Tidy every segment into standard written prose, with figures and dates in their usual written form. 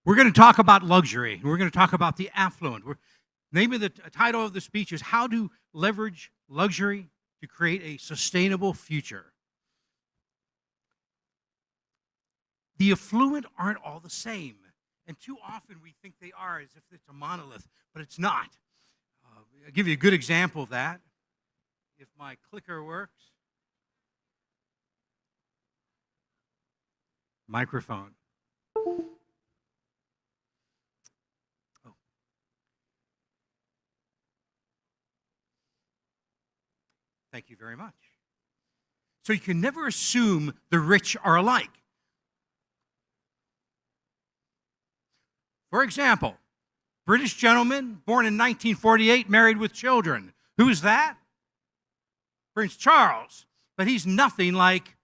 We're going to talk about luxury. We're going to talk about the affluent. Name of the title of the speech is How to Leverage Luxury to Create a Sustainable Future. The affluent aren't all the same. And too often we think they are as if it's a monolith, but it's not. I'll give you a good example of that. If my clicker works. Microphone. Thank you very much. So you can never assume the rich are alike. For example, British gentleman born in 1948, married with children. Who is that? Prince Charles. But he's nothing like,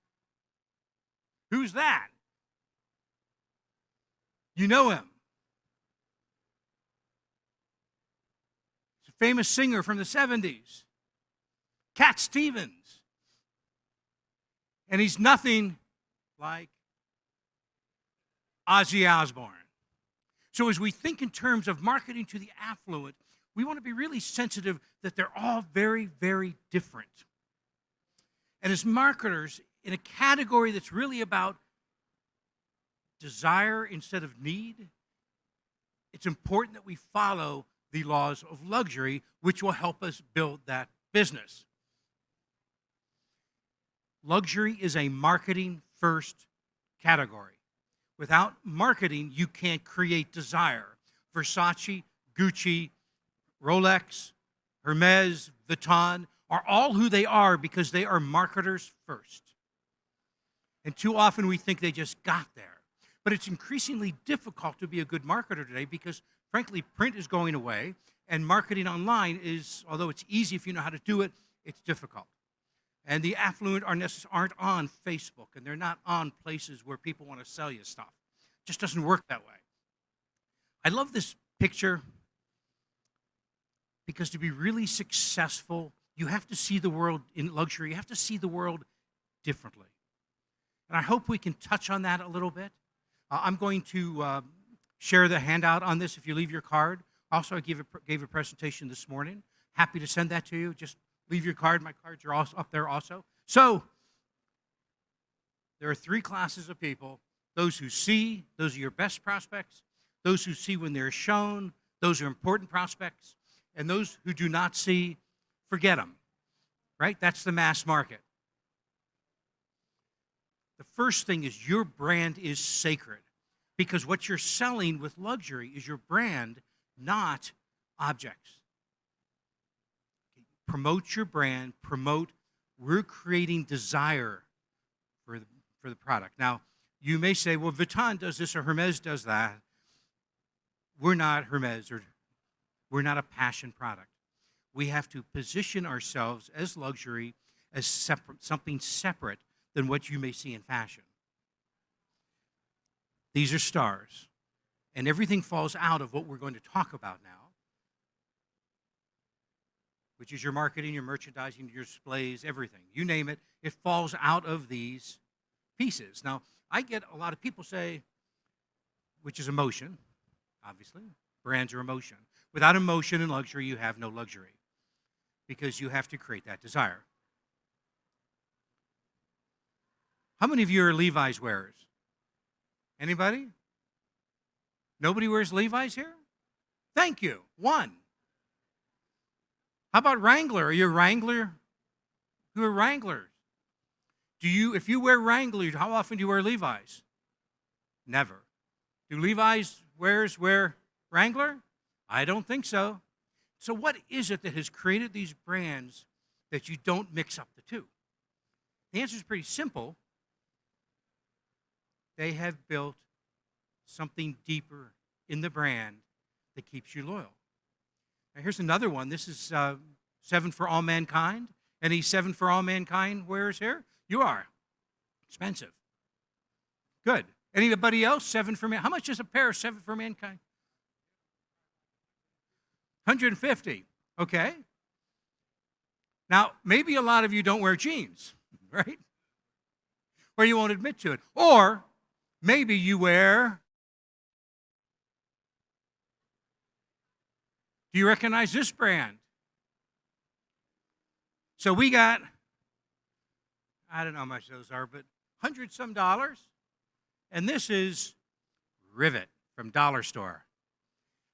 who's that? You know him. He's a famous singer from the 70s. Cat Stevens. And he's nothing like Ozzy Osbourne. So as we think in terms of marketing to the affluent, we want to be really sensitive that they're all very, very different. And as marketers, in a category that's really about desire instead of need, it's important that we follow the laws of luxury, which will help us build that business. Luxury is a marketing-first category. Without marketing, you can't create desire. Versace, Gucci, Rolex, Hermes, Vuitton are all who they are because they are marketers first. And too often we think they just got there. But it's increasingly difficult to be a good marketer today because, frankly, print is going away, and marketing online is, although it's easy if you know how to do it, it's difficult. And the affluent aren't on Facebook, and they're not on places where people want to sell you stuff. It just doesn't work that way. I love this picture because to be really successful, you have to see the world in luxury. You have to see the world differently. And I hope we can touch on that a little bit. I'm going to share the handout on this if you leave your card. Also, I gave a presentation this morning. Happy to send that to you. Just leave your card. My cards are also up there also. So there are three classes of people. Those who see, those are your best prospects. Those who see when they're shown, those are important prospects. And those who do not see, forget them. Right? That's the mass market. The first thing is your brand is sacred because what you're selling with luxury is your brand, not objects. Promote your brand, we're creating desire for the product. Now, you may say, well, Vuitton does this or Hermes does that. We're not Hermes, or we're not a passion product. We have to position ourselves as luxury, as something separate than what you may see in fashion. These are stars, and everything falls out of what we're going to talk about now, which is your marketing, your merchandising, your displays, everything. You name it, it falls out of these pieces. Now, I get a lot of people say, which is emotion, obviously. Brands are emotion. Without emotion and luxury, you have no luxury because you have to create that desire. How many of you are Levi's wearers? Anybody? Nobody wears Levi's here? Thank you. One. How about Wrangler? Are you a Wrangler? Who are Wranglers? If you wear Wrangler, how often do you wear Levi's? Never. Do Levi's wearers wear Wrangler? I don't think so. So what is it that has created these brands that you don't mix up the two? The answer is pretty simple. They have built something deeper in the brand that keeps you loyal. Now, here's another one. This is 7 for All Mankind. Any 7 for All Mankind wearers here? You are. Expensive. Good. Anybody else? 7 for Man. How much is a pair of 7 for Mankind? 150. Okay. Now, maybe a lot of you don't wear jeans, right? Or you won't admit to it. Or maybe you wear Do you recognize this brand? So we got, I don't know how much those are, but hundred some dollars. And this is Rivet from Dollar Store.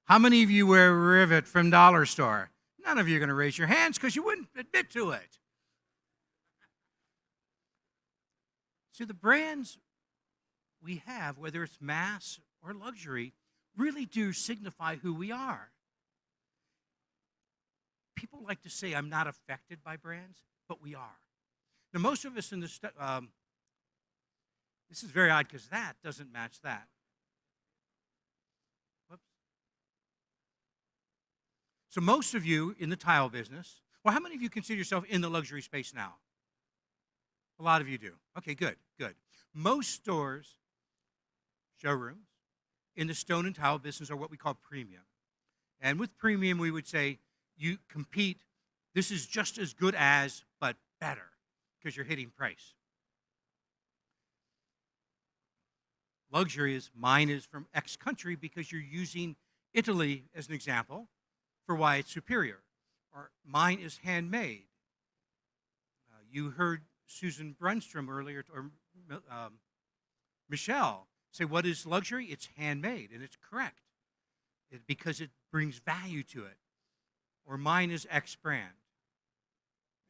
How many of you wear Rivet from Dollar Store? None of you are going to raise your hands because you wouldn't admit to it. So the brands we have, whether it's mass or luxury, really do signify who we are. People like to say, I'm not affected by brands, but we are. Now, most of us in this, this is very odd because that doesn't match that. Whoops. So most of you in the tile business, well, how many of you consider yourself in the luxury space now? A lot of you do. Okay, good, good. Most stores, showrooms, in the stone and tile business are what we call premium. And with premium, we would say you compete, this is just as good as, but better, because you're hitting price. Luxury is, mine is from X country because you're using Italy as an example for why it's superior. Or mine is handmade. You heard Susan Brunstrom earlier, or Michelle, say, what is luxury? It's handmade, and it's correct because it brings value to it. Or mine is X brand.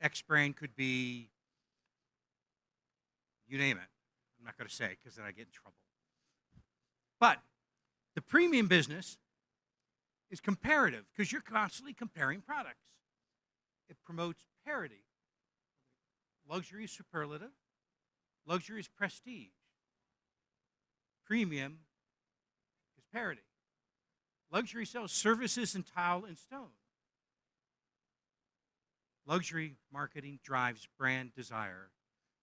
X brand could be, you name it. I'm not going to say because then I get in trouble. But the premium business is comparative because you're constantly comparing products. It promotes parity. Luxury is superlative. Luxury is prestige. Premium is parity. Luxury sells services in tile and stone. Luxury marketing drives brand desire.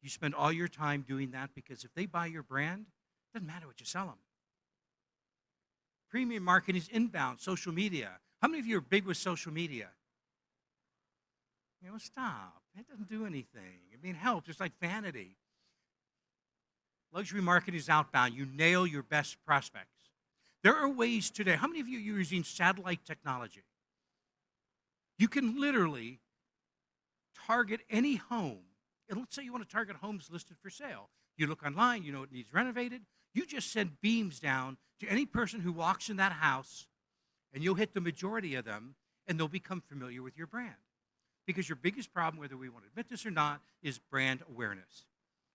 You spend all your time doing that because if they buy your brand, it doesn't matter what you sell them. Premium marketing is inbound, social media. How many of you are big with social media? You know, stop. It doesn't do anything. I mean, it helps. It's like vanity. Luxury marketing is outbound. You nail your best prospects. There are ways today. How many of you are using satellite technology? You can literally target any home. And let's say you want to target homes listed for sale. You look online, you know it needs renovated. You just send beams down to any person who walks in that house, and you'll hit the majority of them, and they'll become familiar with your brand. Because your biggest problem, whether we want to admit this or not, is brand awareness.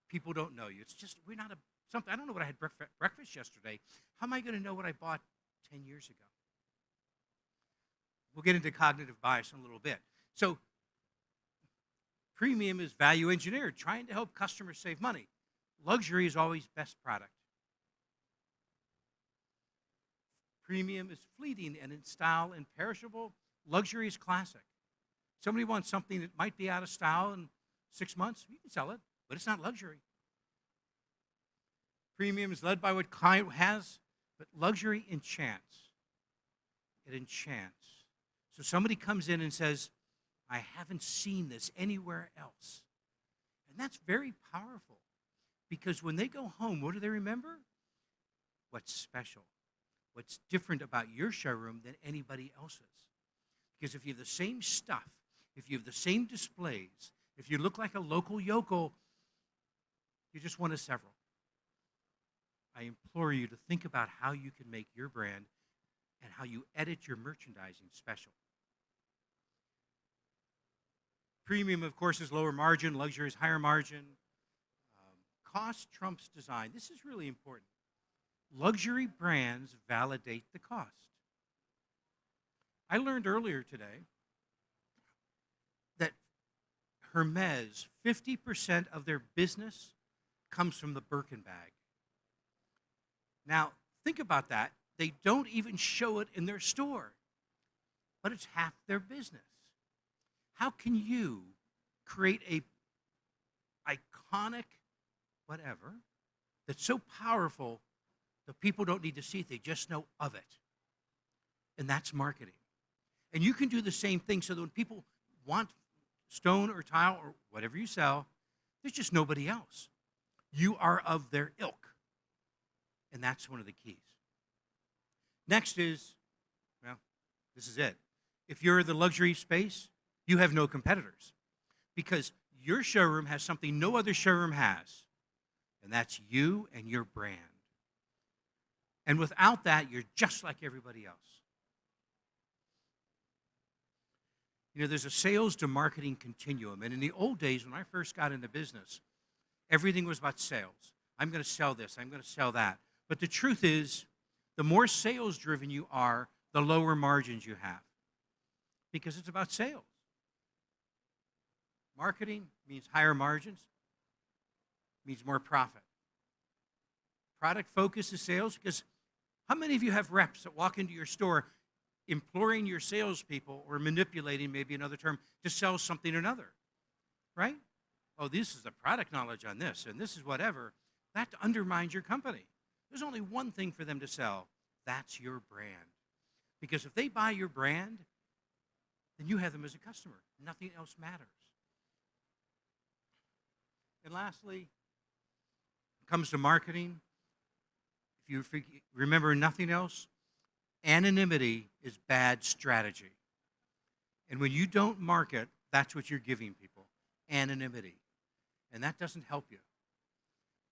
People don't know you. It's just, we're not something. I don't know what I had breakfast yesterday. How am I going to know what I bought 10 years ago? We'll get into cognitive bias in a little bit. So premium is value engineered, trying to help customers save money. Luxury is always best product. Premium is fleeting and in style and perishable. Luxury is classic. Somebody wants something that might be out of style in 6 months, you can sell it, but it's not luxury. Premium is led by what client has, but luxury enchants. It enchants. So somebody comes in and says, I haven't seen this anywhere else. And that's very powerful because when they go home, what do they remember? What's special, what's different about your showroom than anybody else's. Because if you have the same stuff, if you have the same displays, if you look like a local yokel, you're just one of several. I implore you to think about how you can make your brand and how you edit your merchandising special. Premium, of course, is lower margin. Luxury is higher margin. Cost trumps design. This is really important. Luxury brands validate the cost. I learned earlier today that Hermes, 50% of their business comes from the Birkin bag. Now, think about that. They don't even show it in their store, but it's half their business. How can you create a iconic whatever that's so powerful that people don't need to see it, they just know of it? And that's marketing. And you can do the same thing so that when people want stone or tile or whatever you sell, there's just nobody else. You are of their ilk. And that's one of the keys. Next is, well, this is it. If you're the luxury space, you have no competitors because your showroom has something no other showroom has, and that's you and your brand. And without that, you're just like everybody else. You know, there's a sales to marketing continuum. And in the old days, when I first got into business, everything was about sales. I'm going to sell this, I'm going to sell that. But the truth is, the more sales driven you are, the lower margins you have because it's about sales. Marketing means higher margins, means more profit. Product focus is sales because how many of you have reps that walk into your store imploring your salespeople or manipulating, maybe another term, to sell something or another, right? Oh, this is the product knowledge on this, and this is whatever. That undermines your company. There's only one thing for them to sell. That's your brand. Because if they buy your brand, then you have them as a customer. Nothing else matters. And lastly, when it comes to marketing, if you remember nothing else, anonymity is bad strategy. And when you don't market, that's what you're giving people, anonymity. And that doesn't help you.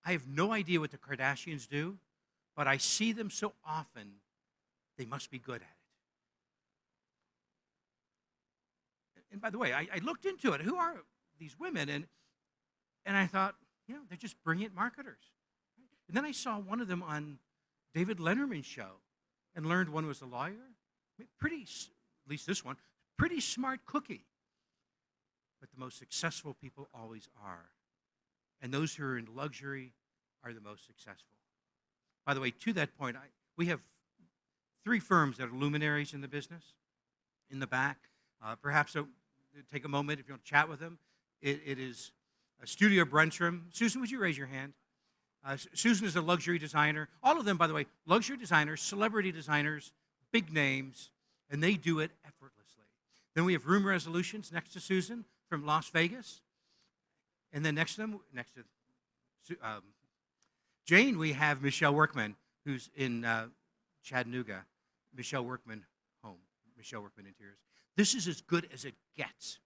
I have no idea what the Kardashians do, but I see them so often, they must be good at it. And by the way, I looked into it. Who are these women? And I thought, you know, they're just brilliant marketers. And then I saw one of them on David Letterman's show and learned one was a lawyer. I mean, at least this one, pretty smart cookie. But the most successful people always are. And those who are in luxury are the most successful. By the way, to that point, we have 3 firms that are luminaries in the business in the back. Perhaps take a moment if you want to chat with them. It is Studio Brunstrom. Susan, would you raise your hand? Susan is a luxury designer. All of them, by the way, luxury designers, celebrity designers, big names, and they do it effortlessly. Then we have Room Resolutions next to Susan from Las Vegas. And then next to them, next to Jane, we have Michelle Workman, who's in Chattanooga. Michelle Workman Home, Michelle Workman Interiors. This is as good as it gets.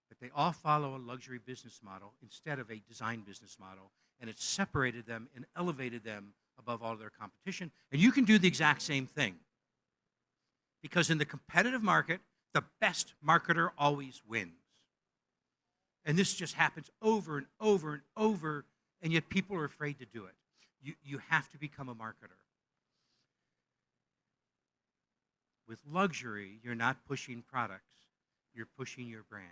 But they all follow a luxury business model instead of a design business model. And it's separated them and elevated them above all of their competition. And you can do the exact same thing. Because in the competitive market, the best marketer always wins. And this just happens over and over and over, and yet people are afraid to do it. You have to become a marketer. With luxury, you're not pushing products. You're pushing your brand.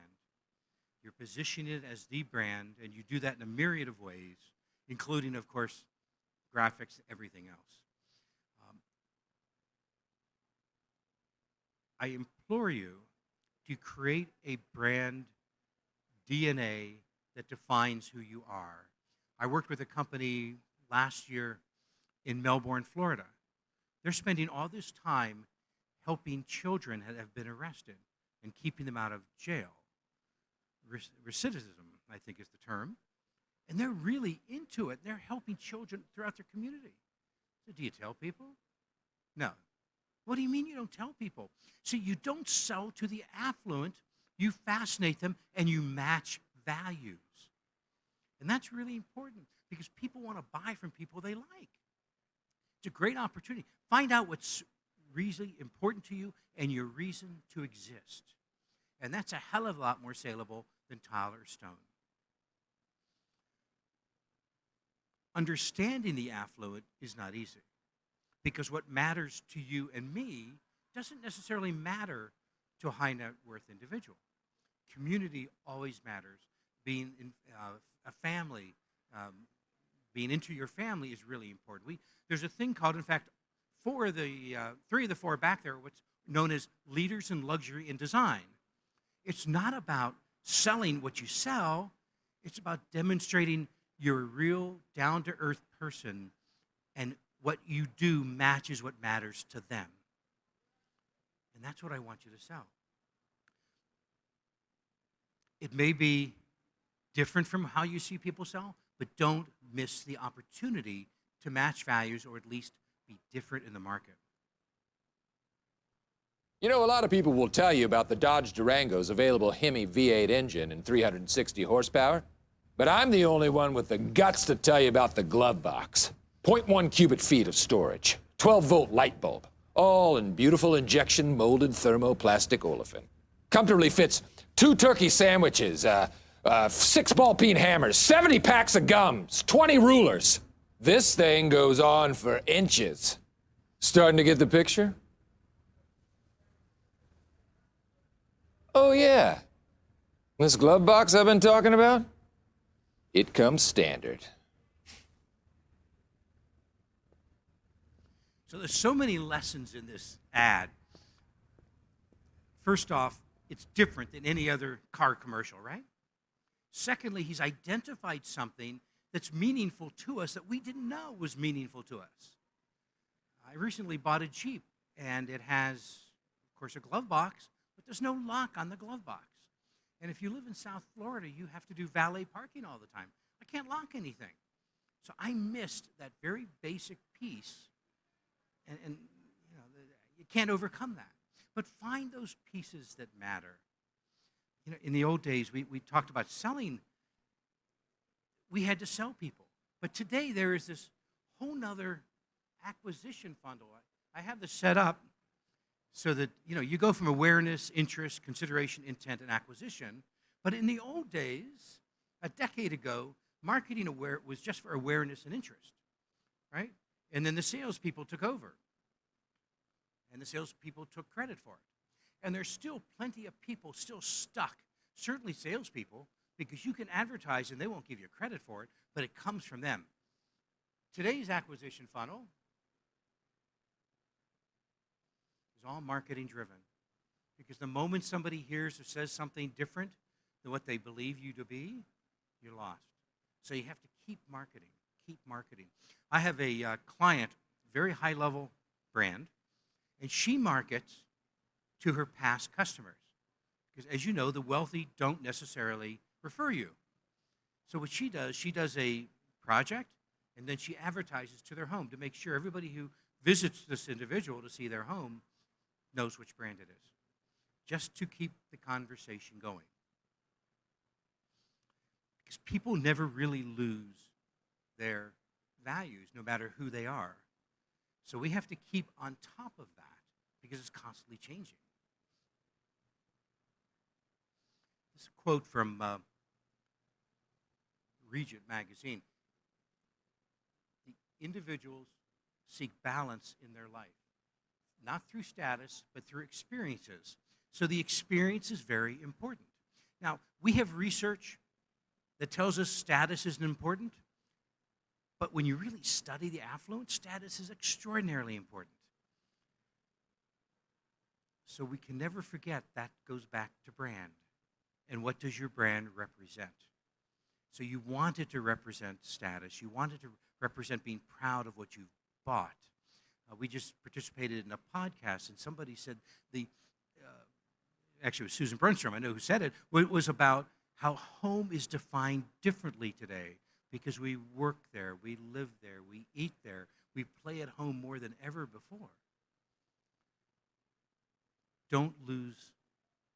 You're positioning it as the brand, and you do that in a myriad of ways, including, of course, graphics, everything else. I implore you to create a brand DNA that defines who you are. I worked with a company last year in Melbourne, Florida. They're spending all this time helping children that have been arrested and keeping them out of jail. Recidivism, I think, is the term. And they're really into it. They're helping children throughout their community. So do you tell people? No. What do you mean you don't tell people? See, you don't sell to the affluent. You fascinate them and you match values. And that's really important because people want to buy from people they like. It's a great opportunity. Find out what's really important to you and your reason to exist. And that's a hell of a lot more saleable than tile or stone. Understanding the affluent is not easy because what matters to you and me doesn't necessarily matter to a high net worth individual. Community always matters. Being in a family, being into your family is really important. There's a thing called, in fact, 3 of the 4 back there, what's known as leaders in luxury and design. It's not about selling what you sell. It's about demonstrating you're a real down-to-earth person and what you do matches what matters to them. And that's what I want you to sell. It may be different from how you see people sell, but don't miss the opportunity to match values or at least be different in the market. You know, a lot of people will tell you about the Dodge Durango's available Hemi V8 engine and 360 horsepower, but I'm the only one with the guts to tell you about the glove box. 0.1 cubic feet of storage, 12-volt light bulb, all in beautiful injection molded thermoplastic olefin. Comfortably fits 2 turkey sandwiches, 6 ball-peen hammers, 70 packs of gums, 20 rulers. This thing goes on for inches. Starting to get the picture? Oh, yeah. This glove box I've been talking about? It comes standard. So there's so many lessons in this ad. First off, it's different than any other car commercial, right? Secondly, he's identified something that's meaningful to us that we didn't know was meaningful to us. I recently bought a Jeep, and it has, of course, a glove box, but there's no lock on the glove box. And if you live in South Florida, you have to do valet parking all the time. I can't lock anything. So I missed that very basic piece, and you know, you can't overcome that. But find those pieces that matter. You know, in the old days, we talked about selling. We had to sell people. But today there is this whole nother acquisition funnel. I have this set up so that, you know, you go from awareness, interest, consideration, intent, and acquisition. But in the old days, a decade ago, marketing was just for awareness and interest, right? And then the salespeople took over. And the salespeople took credit for it. And there's still plenty of people still stuck, certainly salespeople, because you can advertise and they won't give you credit for it, but it comes from them. Today's acquisition funnel is all marketing driven, because the moment somebody hears or says something different than what they believe you to be, you're lost. So you have to keep marketing, keep marketing. I have a client, very high level brand, and she markets to her past customers. Because as you know, the wealthy don't necessarily refer you. So what she does a project, and then she advertises to their home to make sure everybody who visits this individual to see their home knows which brand it is, just to keep the conversation going. Because people never really lose their values, no matter who they are. So we have to keep on top of that, because it's constantly changing. This is a quote from Regent magazine. The individuals seek balance in their life, not through status, but through experiences. So the experience is very important. Now, we have research that tells us status isn't important, but when you really study the affluent, status is extraordinarily important. So we can never forget that goes back to brand. And what does your brand represent? So you want it to represent status. You want it to represent being proud of what you've bought. We just participated in a podcast, and somebody said actually it was Susan Bernstrom, I know who said it, was about how home is defined differently today, because we work there, we live there, we eat there, we play at home more than ever before. Don't lose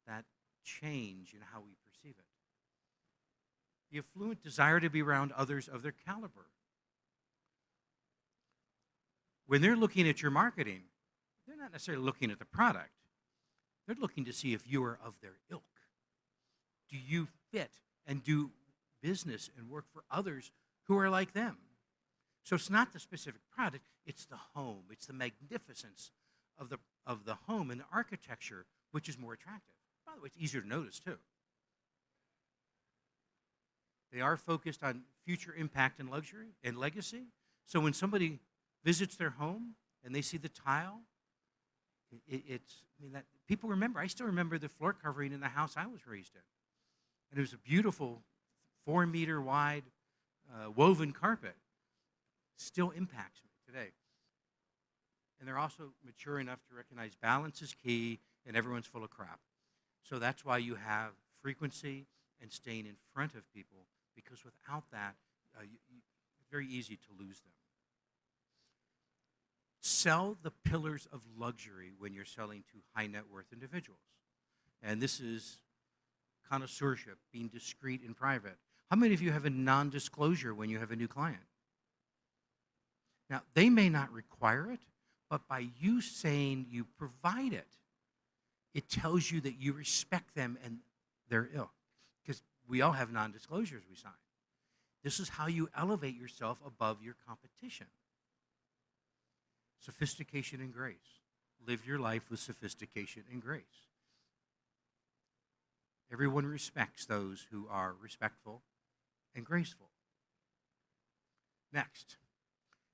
that change in how we perceive it. The affluent desire to be around others of their caliber. When they're looking at your marketing, they're not necessarily looking at the product. They're looking to see if you are of their ilk. Do you fit and do business and work for others who are like them? So it's not the specific product, it's the home. It's the magnificence of the home and the architecture, which is more attractive. By the way, it's easier to notice, too. They are focused on future impact and luxury and legacy. So when somebody visits their home and they see the tile, people remember. I still remember the floor covering in the house I was raised in. And it was a beautiful 4-meter wide woven carpet. Still impacts me today. And they're also mature enough to recognize balance is key and everyone's full of crap. So that's why you have frequency and staying in front of people, because without that, it's very easy to lose them. Sell the pillars of luxury when you're selling to high net worth individuals. And this is connoisseurship, being discreet in private. How many of you have a non disclosure when you have a new client? Now, they may not require it, but by you saying you provide it, it tells you that you respect them and their ilk. Because we all have non disclosures we sign. This is how you elevate yourself above your competition. Sophistication and grace. Live your life with sophistication and grace. Everyone respects those who are respectful and graceful. Next,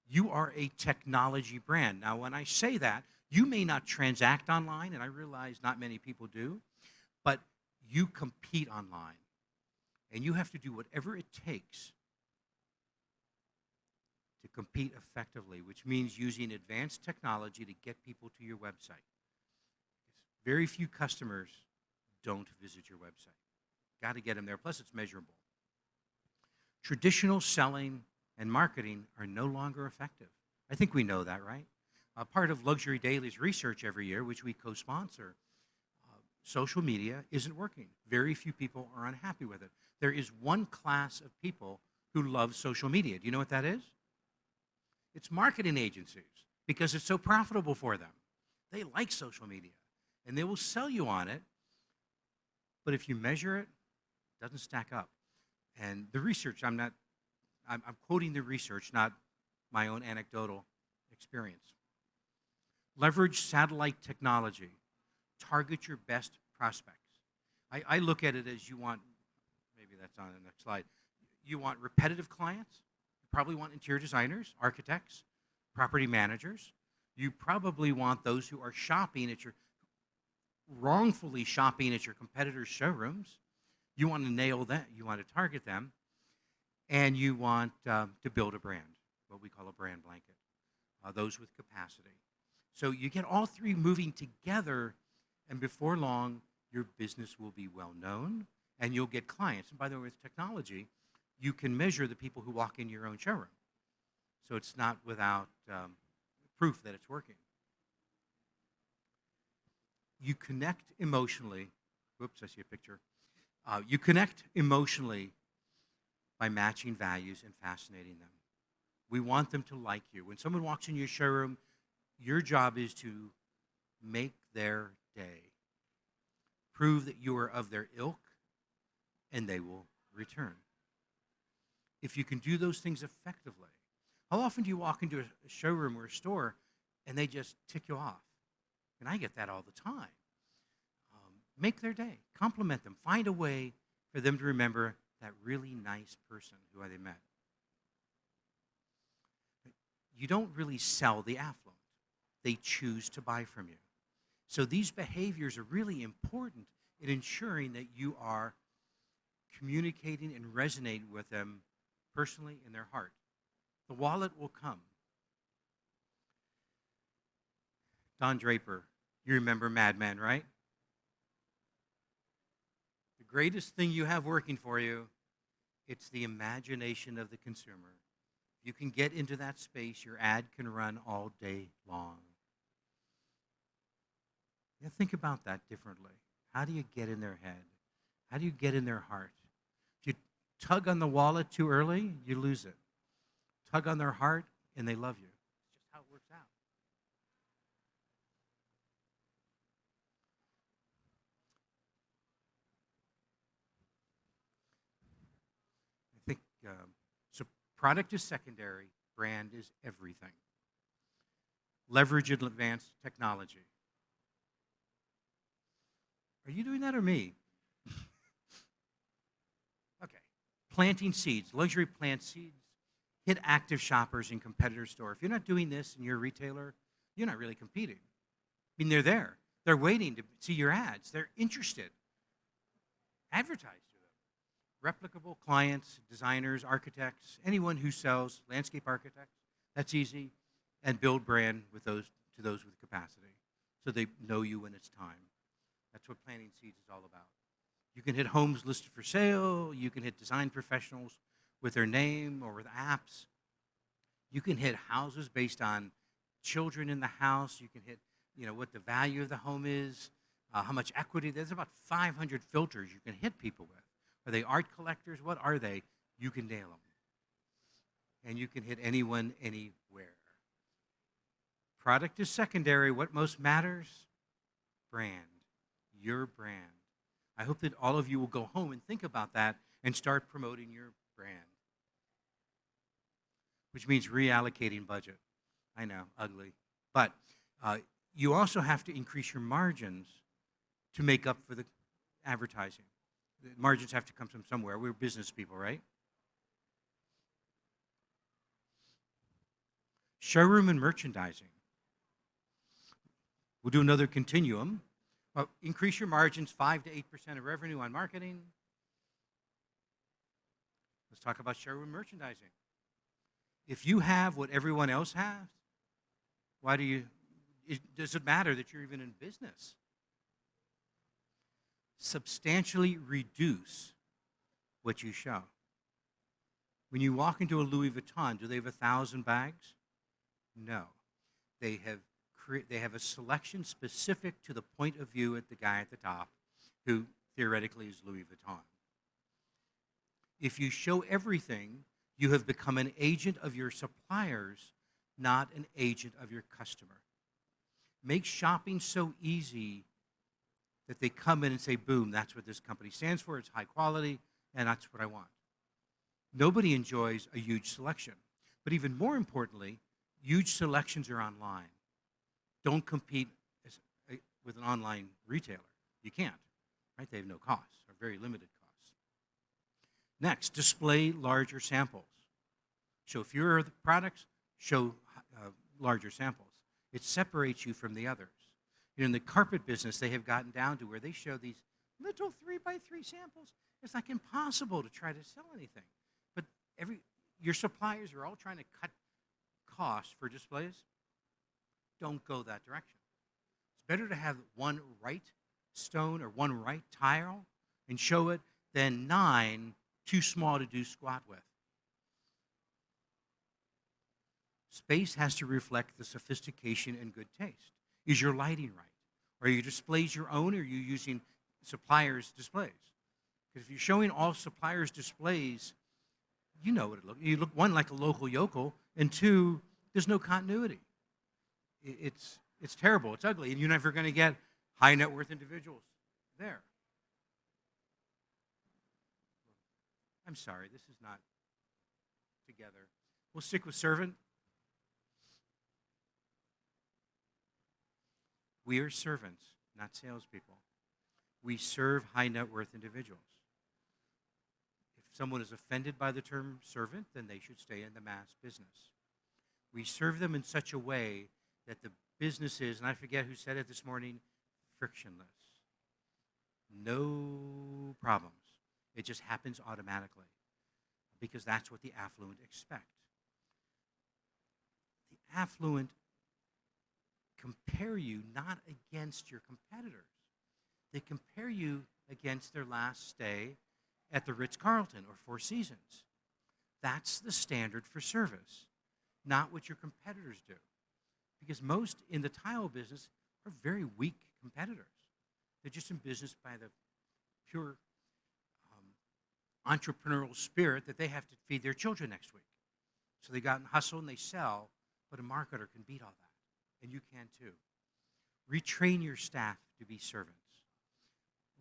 you are a technology brand. Now, when I say that, you may not transact online, and I realize not many people do, but you compete online. And you have to do whatever it takes to compete effectively, which means using advanced technology to get people to your website. Very few customers don't visit your website. Got to get them there. Plus, it's measurable. Traditional selling and marketing are no longer effective. I think we know that, right? Part of Luxury Daily's research every year, which we co-sponsor, social media isn't working. Very few people are unhappy with it. There is one class of people who love social media. Do you know what that is? It's marketing agencies, because it's so profitable for them. They like social media, and they will sell you on it. But if you measure it, it doesn't stack up. And the research, I'm quoting the research, not my own anecdotal experience. Leverage satellite technology. Target your best prospects. I look at it as you want, maybe that's on the next slide, you want repetitive clients. You probably want interior designers, architects, property managers. You probably want those who are wrongfully shopping at your competitors' showrooms. You want to nail that. You want to target them. And you want to build a brand, what we call a brand blanket, those with capacity. So you get all three moving together, and before long, your business will be well known, and you'll get clients. And by the way, with technology, you can measure the people who walk in your own showroom. So it's not without proof that it's working. You connect emotionally. Whoops, I see a picture. You connect emotionally by matching values and fascinating them. We want them to like you. When someone walks in your showroom, your job is to make their day. Prove that you are of their ilk, and they will return. If you can do those things effectively, how often do you walk into a showroom or a store and they just tick you off? And I get that all the time. Make their day. Compliment them. Find a way for them to remember that really nice person who they met. You don't really sell the affluent. They choose to buy from you. So these behaviors are really important in ensuring that you are communicating and resonating with them personally in their heart. The wallet will come. Don Draper, you remember Mad Men, right? The greatest thing you have working for you, it's the imagination of the consumer. If you can get into that space, your ad can run all day long. Yeah, think about that differently. How do you get in their head? How do you get in their heart? If you tug on the wallet too early, you lose it. Tug on their heart, and they love you. It's just how it works out. I think, so product is secondary, brand is everything. Leverage advanced technology. Are you doing that or me? Okay. Planting seeds, luxury plant seeds. Hit active shoppers in competitor store. If you're not doing this and you're a retailer, you're not really competing. I mean, they're there. They're waiting to see your ads. They're interested. Advertise to them. Replicable clients, designers, architects, anyone who sells, landscape architects, that's easy. And build brand with those with capacity so they know you when it's time. That's what planting seeds is all about. You can hit homes listed for sale. You can hit design professionals with their name or with apps. You can hit houses based on children in the house. You can hit, what the value of the home is, how much equity. There's about 500 filters you can hit people with. Are they art collectors? What are they? You can nail them. And you can hit anyone, anywhere. Product is secondary. What most matters? Brand. Your brand. I hope that all of you will go home and think about that and start promoting your brand. Which means reallocating budget. I know, ugly. But you also have to increase your margins to make up for the advertising. The margins have to come from somewhere. We're business people, right? Showroom and merchandising. We'll do another continuum. Increase your margins 5 to 8% of revenue on marketing. Let's talk about showroom merchandising. If you have what everyone else has, why does it matter that you're even in business? Substantially reduce what you show. When you walk into a Louis Vuitton, do they have 1,000 bags? No. They have a selection specific to the point of view at the guy at the top, who theoretically is Louis Vuitton. If you show everything, you have become an agent of your suppliers, not an agent of your customer. Make shopping so easy that they come in and say, boom, that's what this company stands for. It's high quality, and that's what I want. Nobody enjoys a huge selection. But even more importantly, huge selections are online. Don't compete with an online retailer. You can't, right? They have no costs, or very limited costs. Next, display larger samples. Show fewer of the products, show larger samples. It separates you from the others. In the carpet business, they have gotten down to where they show these little 3x3 samples. It's like impossible to try to sell anything. But your suppliers are all trying to cut costs for displays. Don't go that direction. It's better to have one right stone or one right tile and show it than 9 too small to do squat with. Space has to reflect the sophistication and good taste. Is your lighting right? Are your displays your own, or are you using suppliers' displays? Because if you're showing all suppliers' displays, you know what it looks. You look, one, like a local yokel, and two, there's no continuity. It's terrible. It's ugly, and you're never going to get high net worth individuals there. I'm sorry, this is not together. We'll stick with servant. We are servants, not salespeople. We serve high net worth individuals. If someone is offended by the term servant, then they should stay in the mass business. We serve them in such a way that the business is, and I forget who said it this morning, frictionless. No problems. It just happens automatically because that's what the affluent expect. The affluent compare you not against your competitors. They compare you against their last stay at the Ritz-Carlton or Four Seasons. That's the standard for service, not what your competitors do. Because most in the tile business are very weak competitors. They're just in business by the pure entrepreneurial spirit that they have to feed their children next week. So they go out and hustle and they sell, but a marketer can beat all that. And you can too. Retrain your staff to be servants.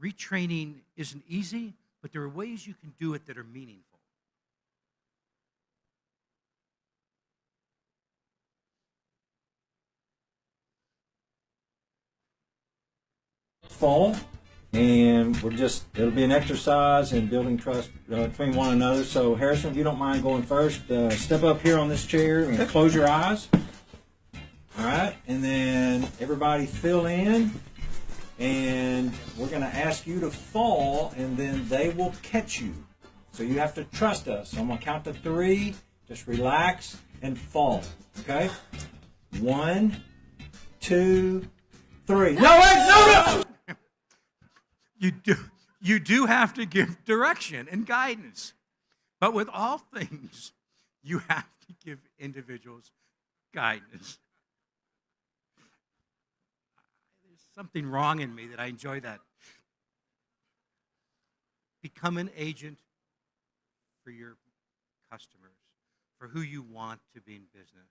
Retraining isn't easy, but there are ways you can do it that are meaningful. Fall, and it'll be an exercise in building trust between one another. So Harrison, if you don't mind going first, step up here on this chair and close your eyes. All right, and then everybody fill in, and we're going to ask you to fall, and then they will catch you. So you have to trust us. So I'm going to count to 3, just relax and fall, okay? 1, 2, 3. No, wait, no! You do have to give direction and guidance. But with all things, you have to give individuals guidance. something wrong in me that I enjoy that. Become an agent for your customers, for who you want to be in business.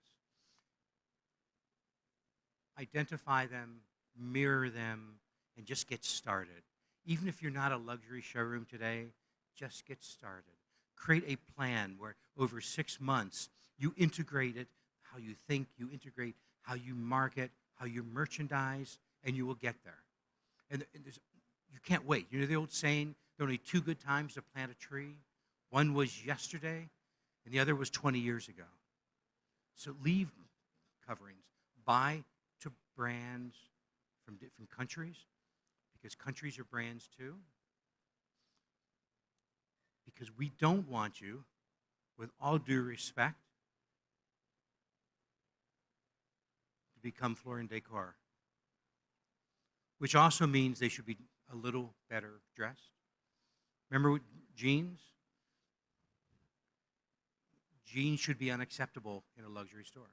Identify them, mirror them, and just get started. Even if you're not a luxury showroom today, just get started. Create a plan where over 6 months you integrate it, how you think, you integrate how you market, how you merchandise, and you will get there. And you can't wait. You know the old saying, there are only 2 good times to plant a tree? One was yesterday, and the other was 20 years ago. So leave coverings. Buy to brands from different countries, because countries are brands too. Because we don't want you, with all due respect, to become Floor & Decor, which also means they should be a little better dressed. Remember what jeans? Jeans should be unacceptable in a luxury store.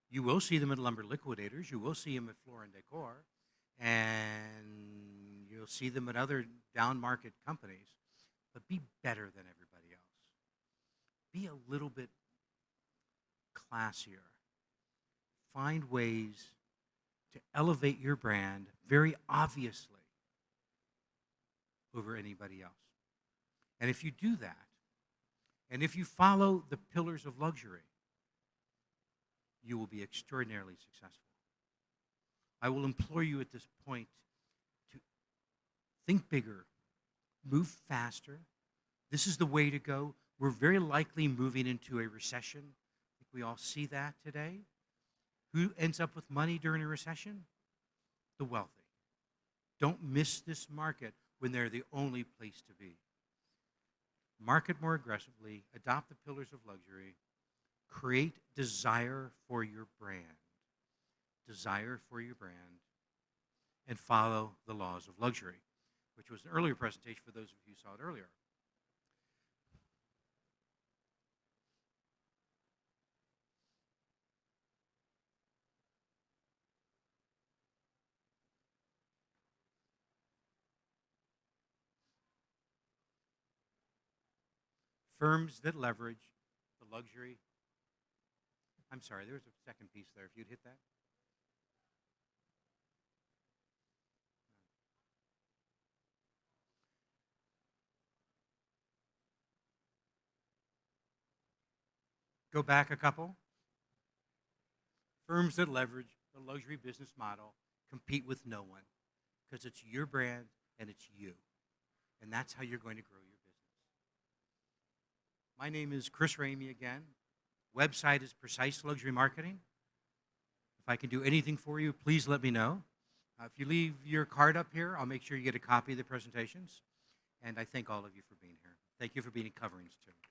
You will see them at Lumber Liquidators. You will see them at Floor & Decor. And you'll see them at other down-market companies. But be better than everybody else. Be a little bit classier. Find ways to elevate your brand very obviously over anybody else. And if you do that, and if you follow the pillars of luxury, you will be extraordinarily successful. I will implore you at this point to think bigger, move faster. This is the way to go. We're very likely moving into a recession. I think we all see that today. Who ends up with money during a recession? The wealthy. Don't miss this market when they're the only place to be. Market more aggressively, adopt the pillars of luxury, create desire for your brand, and follow the laws of luxury, which was an earlier presentation for those of you who saw it earlier. Firms that leverage the luxury. I'm sorry, there was a second piece there. If you'd hit that. Go back a couple. Firms that leverage the luxury business model compete with no one, because it's your brand and it's you. And that's how you're going to grow your business. My name is Chris Ramey again. Website is Precise Luxury Marketing. If I can do anything for you, please let me know. If you leave your card up here, I'll make sure you get a copy of the presentations. And I thank all of you for being here. Thank you for being in Coverings, too.